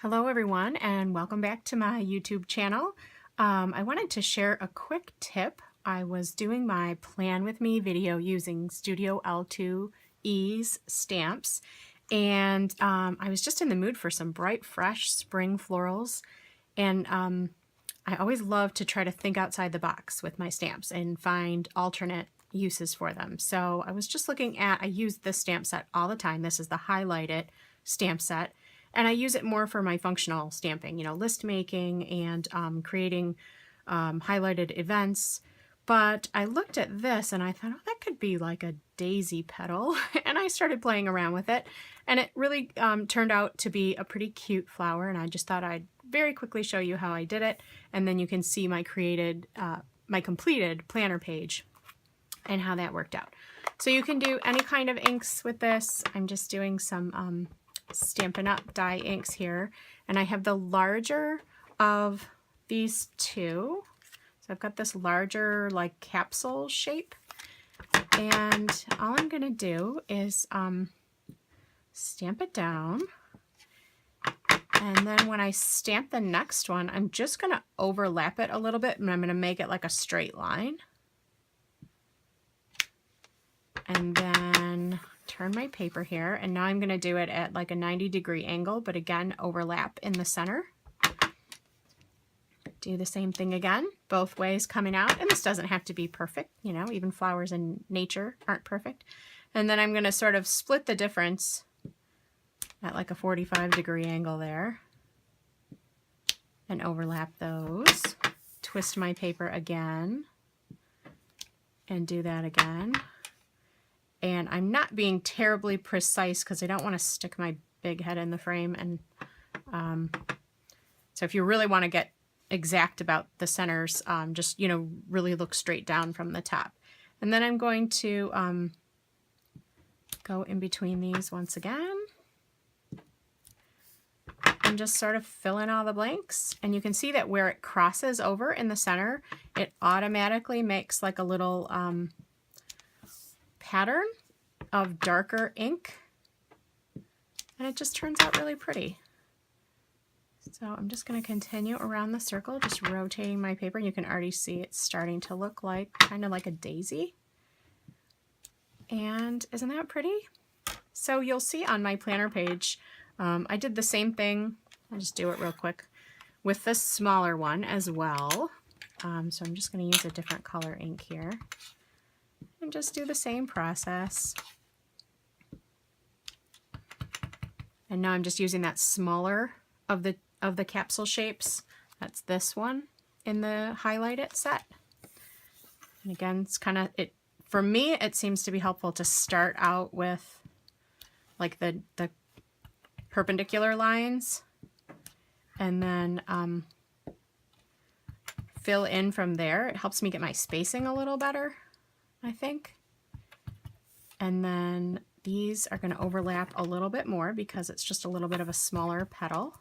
Hello everyone and welcome back to my YouTube channel. I wanted to share a quick tip. I was doing my Plan With Me video using Studio SL2E's stamps, and I was just in the mood for some bright, fresh spring florals, and I always love to try to think outside the box with my stamps and find alternate uses for them. So I was just looking at, I use this stamp set all the time. This is the Highlight It stamp set. And I use it more for my functional stamping, you know, list making and creating highlighted events. But I looked at this and I thought, oh, that could be like a daisy petal. And I started playing around with it. And it really turned out to be a pretty cute flower. And I just thought I'd very quickly show you how I did it. And then you can see my completed planner page and how that worked out. So you can do any kind of inks with this. I'm just doing some Stampin' Up! Dye inks here, and I have the larger of these two. So I've got this larger like capsule shape, and all I'm going to do is stamp it down, and then when I stamp the next one, I'm just going to overlap it a little bit, and I'm going to make it like a straight line, and then turn my paper here, and now I'm going to do it at like a 90-degree angle, but again overlap in the center. Do the same thing again, both ways coming out, and this doesn't have to be perfect, you know, even flowers in nature aren't perfect. And then I'm going to sort of split the difference at like a 45-degree angle there and overlap those. Twist my paper again and do that again. And I'm not being terribly precise because I don't want to stick my big head in the frame. And so if you really want to get exact about the centers, just, you know, really look straight down from the top. And then I'm going to go in between these once again and just sort of fill in all the blanks. And you can see that where it crosses over in the center, it automatically makes like a little pattern of darker ink, and it just turns out really pretty. So I'm just going to continue around the circle, just rotating my paper. You can already see it's starting to look like kind of like a daisy. And isn't that pretty? So you'll see on my planner page, I did the same thing. I'll just do it real quick with this smaller one as well. So I'm just going to use a different color ink here and just do the same process. And now I'm just using that smaller of the capsule shapes. That's this one in the Highlight It set. And again, it's kind of, for me, it seems to be helpful to start out with like the perpendicular lines and then fill in from there. It helps me get my spacing a little better, I think. And then these are going to overlap a little bit more because it's just a little bit of a smaller petal.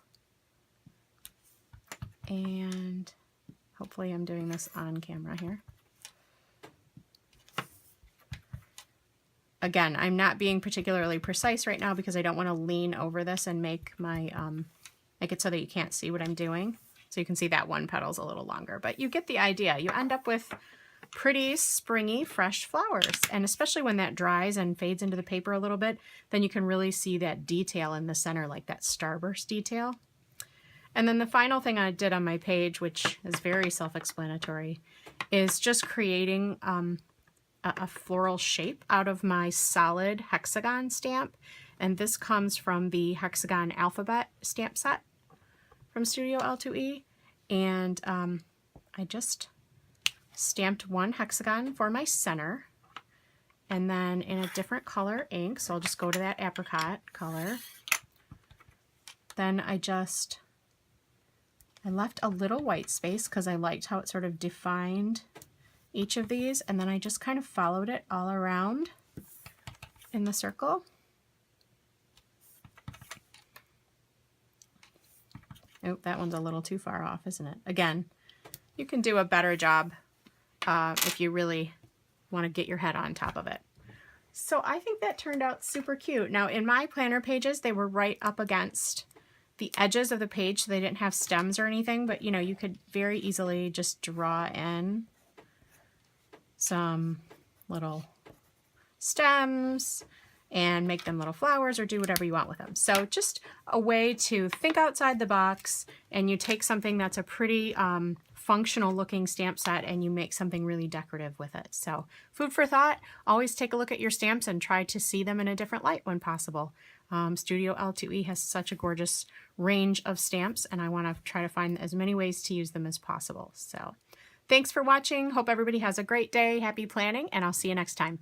And hopefully I'm doing this on camera here. Again, I'm not being particularly precise right now because I don't want to lean over this and make my make it so that you can't see what I'm doing. So you can see that one petal's a little longer, but you get the idea. You end up with pretty springy, fresh flowers. And especially when that dries and fades into the paper a little bit, then you can really see that detail in the center, like that starburst detail. And then the final thing I did on my page, which is very self-explanatory, is just creating a floral shape out of my solid Hexagon stamp. And this comes from the Hexagon alphabet stamp set from Studio SL2E. And I just stamped one hexagon for my center, and then in a different color ink, so I'll just go to that apricot color. Then I left a little white space because I liked how it sort of defined each of these, and then I just kind of followed it all around in the circle. Oh, that one's a little too far off, isn't it? Again, you can do a better job if you really want to get your head on top of it. So I think that turned out super cute. Now in my planner pages, they were right up against the edges of the page so they didn't have stems or anything, but you know, you could very easily just draw in some little stems and make them little flowers or do whatever you want with them. So just a way to think outside the box, and you take something that's a pretty functional looking stamp set and you make something really decorative with it. So food for thought, always take a look at your stamps and try to see them in a different light when possible. Studio L2E has such a gorgeous range of stamps, and I want to try to find as many ways to use them as possible. So thanks for watching. Hope everybody has a great day. Happy planning, and I'll see you next time.